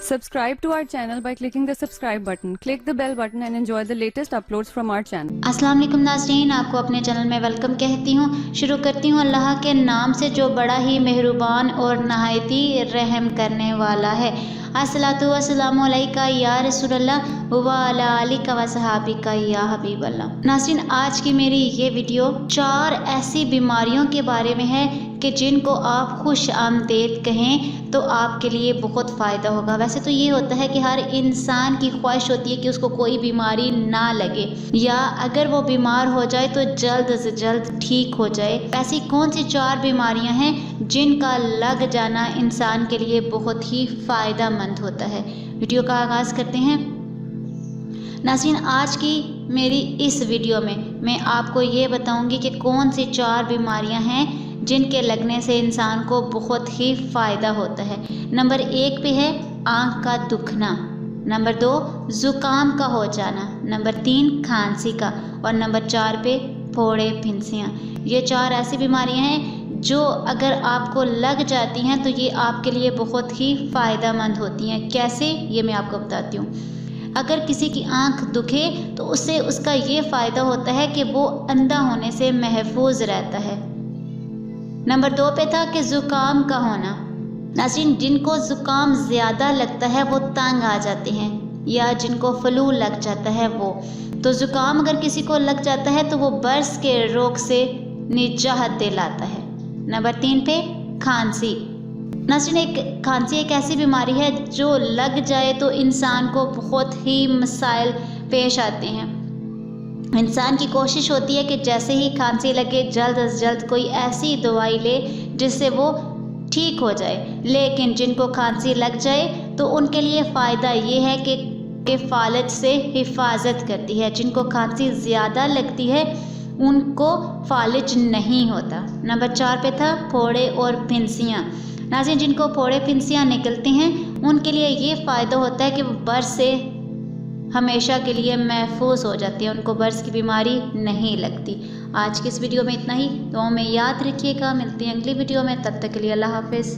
Subscribe to our channel by clicking the subscribe button. Click the bell button and enjoy the latest uploads from our channel. अस्सलाम वालेकुम नाज़रीन, आपको अपने channel में welcome कहती हूँ। शुरू करती हूँ अल्लाह के नाम से जो बड़ा ही मेहरबान और नहायती रहम करने वाला है। अस्सलातु वस्सलामु अलैका या रसूलल्लाह व अला आलिका व सहाबिका या हबीबल्लाह। नाज़रीन, आज की मेरी ये वीडियो 4 ऐसी बीमारियों के बारे में है कि जिनको आप खुश आमदीद कहें तो आपके लिए बहुत फ़ायदा होगा। वैसे तो ये होता है कि हर इंसान की ख्वाहिश होती है कि उसको कोई बीमारी ना लगे, या अगर वो बीमार हो जाए तो जल्द से जल्द ठीक हो जाए। ऐसी कौन सी 4 बीमारियां हैं जिनका लग जाना इंसान के लिए बहुत ही फ़ायदा मंद होता है। वीडियो का आगाज़ करते हैं। नाज़रीन, आज की मेरी इस वीडियो में मैं आपको ये बताऊंगी कि कौन सी 4 बीमारियां हैं जिनके लगने से इंसान को बहुत ही फ़ायदा होता है। नंबर 1 पे है आँख का दुखना, नंबर 2 ज़ुकाम का हो जाना, नंबर 3 खांसी का, और नंबर 4 पे फोड़े फिंसियाँ। ये 4 ऐसी बीमारियां हैं जो अगर आपको लग जाती हैं तो ये आपके लिए बहुत ही फ़ायदेमंद होती हैं। कैसे, ये मैं आपको बताती हूँ। अगर किसी की आँख दुखे तो उससे उसका ये फ़ायदा होता है कि वो अंधा होने से महफूज रहता है। नंबर 2 पे था कि ज़ुकाम का होना। नाज़रीन, जिनको ज़ुकाम ज़्यादा लगता है वो तंग आ जाते हैं, या जिनको फ्लू लग जाता है वो। तो ज़ुकाम अगर किसी को लग जाता है तो वो बर्स के रोग से निजात दिलाता है। नंबर 3 पे खांसी। नाज़रीन, खांसी एक ऐसी बीमारी है जो लग जाए तो इंसान को बहुत ही मसाइल पेश आते हैं। इंसान की कोशिश होती है कि जैसे ही खांसी लगे जल्द से जल्द कोई ऐसी दवाई ले जिससे वो ठीक हो जाए। लेकिन जिनको खांसी लग जाए तो उनके लिए फ़ायदा ये है कि फालज से हिफाजत करती है। जिनको खांसी ज़्यादा लगती है उनको फालिज नहीं होता। नंबर 4 पे था फोड़े और फिंसियाँ। नाज़रीन, जिनको फोड़े फिंसियाँ निकलते हैं उनके लिए ये फ़ायदा होता है कि वो बर्स से हमेशा के लिए महफूज हो जाती है, उनको बर्स की बीमारी नहीं लगती। आज की इस वीडियो में इतना ही। दुआओं में याद रखिएगा। मिलते हैं अगली वीडियो में, तब तक के लिए अल्लाह हाफिज़।